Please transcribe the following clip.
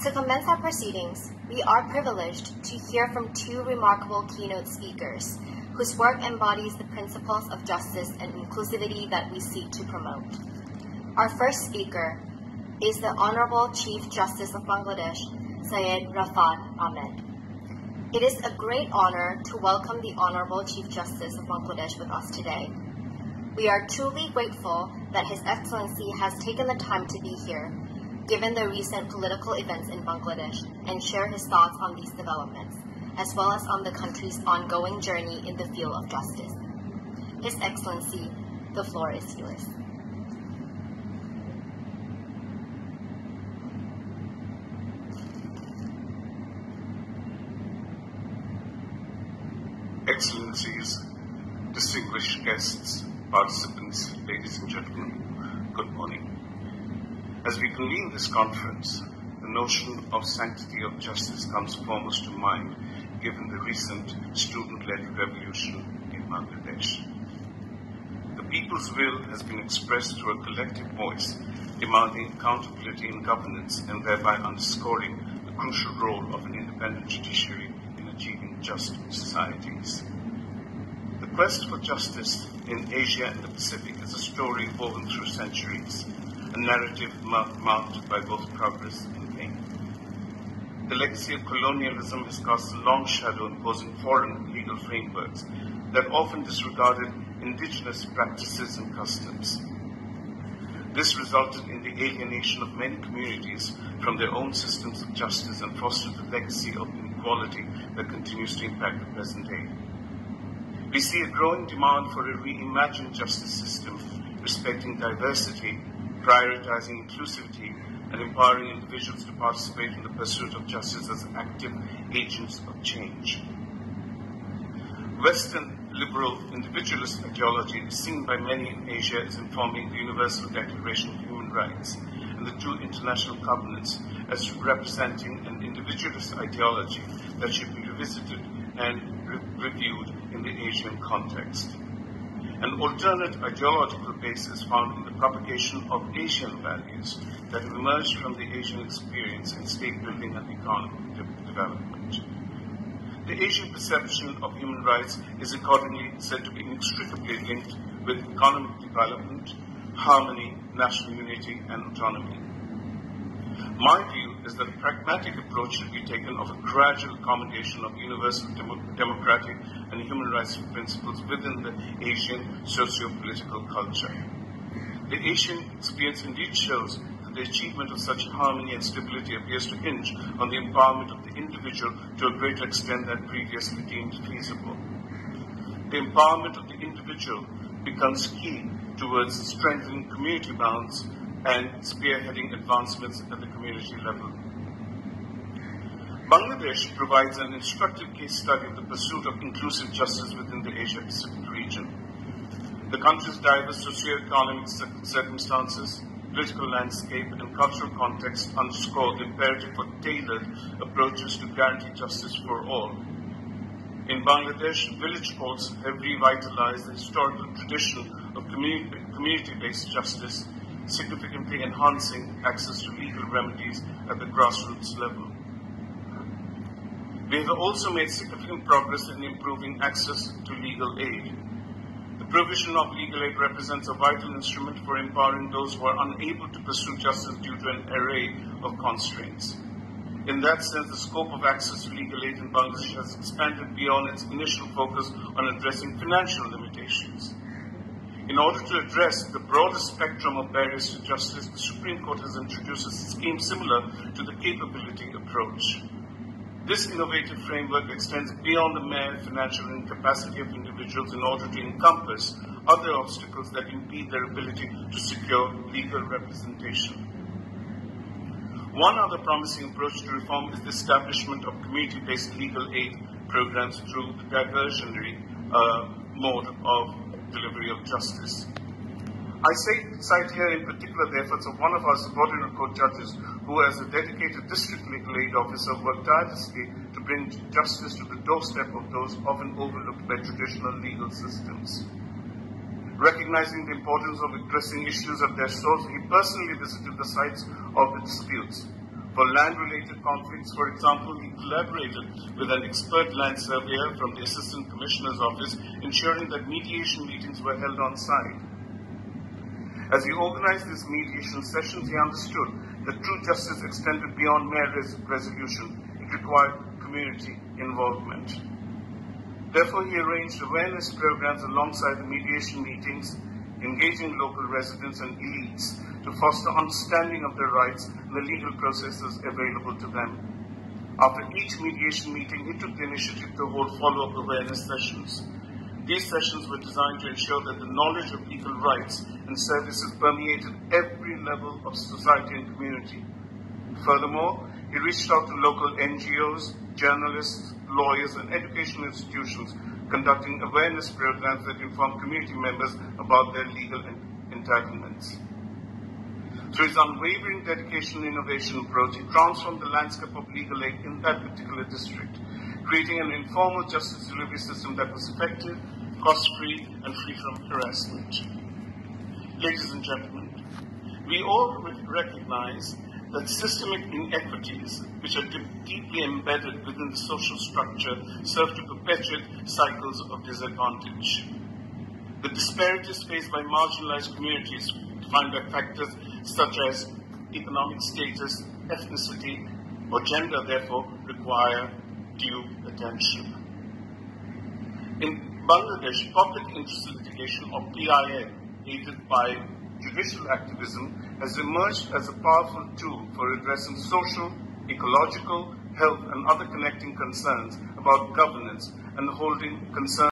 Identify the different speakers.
Speaker 1: To commence our proceedings, we are privileged to hear from two remarkable keynote speakers whose work embodies the principles of justice and inclusivity that we seek to promote. Our first speaker is the Honorable Chief Justice of Bangladesh, Syed Rafat Ahmed. It is a great honor to welcome the Honorable Chief Justice of Bangladesh with us today. We are truly grateful that His Excellency has taken the time to be here, given the recent political events in Bangladesh, and share his thoughts on these developments, as well as on the country's ongoing journey in the field of justice. His Excellency, the floor is yours.
Speaker 2: Excellencies, distinguished guests, participants, ladies and gentlemen, good morning. As we convene this conference, the notion of sanctity of justice comes foremost to mind, given the recent student-led revolution in Bangladesh. The people's will has been expressed through a collective voice, demanding accountability in governance and thereby underscoring the crucial role of an independent judiciary in achieving just societies. The quest for justice in Asia and the Pacific is a story woven through centuries, a narrative marked by both progress and pain. The legacy of colonialism has cast a long shadow imposing foreign legal frameworks that often disregarded indigenous practices and customs. This resulted in the alienation of many communities from their own systems of justice and fostered a legacy of inequality that continues to impact the present day. We see a growing demand for a reimagined justice system respecting diversity, prioritizing inclusivity, and empowering individuals to participate in the pursuit of justice as active agents of change. Western liberal individualist ideology is seen by many in Asia as informing the Universal Declaration of Human Rights and the two international covenants as representing an individualist ideology that should be revisited and reviewed in the Asian context. An alternate ideological base is found in the propagation of Asian values that have emerged from the Asian experience in state building and economic development. The Asian perception of human rights is accordingly said to be inextricably linked with economic development, harmony, national unity, and autonomy. My view is that a pragmatic approach should be taken of a gradual accommodation of universal democratic and human rights principles within the Asian socio-political culture. The Asian experience indeed shows that the achievement of such harmony and stability appears to hinge on the empowerment of the individual to a greater extent than previously deemed feasible. The empowerment of the individual becomes key towards strengthening community bonds and spearheading advancements at the community level. Bangladesh provides an instructive case study of the pursuit of inclusive justice within the Asia-Pacific region. The country's diverse socio-economic circumstances, political landscape, and cultural context underscore the imperative for tailored approaches to guarantee justice for all. In Bangladesh, village courts have revitalized the historical tradition of community-based justice, significantly enhancing access to legal remedies at the grassroots level. We have also made significant progress in improving access to legal aid. The provision of legal aid represents a vital instrument for empowering those who are unable to pursue justice due to an array of constraints. In that sense, the scope of access to legal aid in Bangladesh has expanded beyond its initial focus on addressing financial limitations. In order to address the broader spectrum of barriers to justice, the Supreme Court has introduced a scheme similar to the capability approach. This innovative framework extends beyond the mere financial incapacity of individuals in order to encompass other obstacles that impede their ability to secure legal representation. One other promising approach to reform is the establishment of community-based legal aid programs through the diversionary mode of delivery of justice. I cite here in particular the efforts of one of our subordinate court judges who, as a dedicated district legal aid officer, worked tirelessly to bring justice to the doorstep of those often overlooked by traditional legal systems. Recognizing the importance of addressing issues at their source, he personally visited the sites of the disputes. For land-related conflicts, for example, we collaborated with an expert land surveyor from the Assistant Commissioner's Office, ensuring that mediation meetings were held on site. As we organized these mediation sessions, we understood that true justice extended beyond mere resolution. It required community involvement. Therefore, he arranged awareness programs alongside the mediation meetings, engaging local residents and elites to foster understanding of their rights and the legal processes available to them. After each mediation meeting, he took the initiative to hold follow-up awareness sessions. These sessions were designed to ensure that the knowledge of legal rights and services permeated every level of society and community. Furthermore, he reached out to local NGOs, journalists, lawyers, and educational institutions, conducting awareness programs that inform community members about their legal entitlements. Through his unwavering dedication and innovation approach, he transformed the landscape of legal aid in that particular district, creating an informal justice delivery system that was effective, cost-free, and free from harassment. Ladies and gentlemen, we all recognize that systemic inequities, which are deeply embedded within the social structure, serve to perpetuate cycles of disadvantage. The disparities faced by marginalized communities, defined by factors such as economic status, ethnicity, or gender, therefore, require due attention. In Bangladesh, public interest litigation, or PIL, aided by judicial activism, has emerged as a powerful tool for addressing social, ecological, health, and other connecting concerns about governance and holding concerns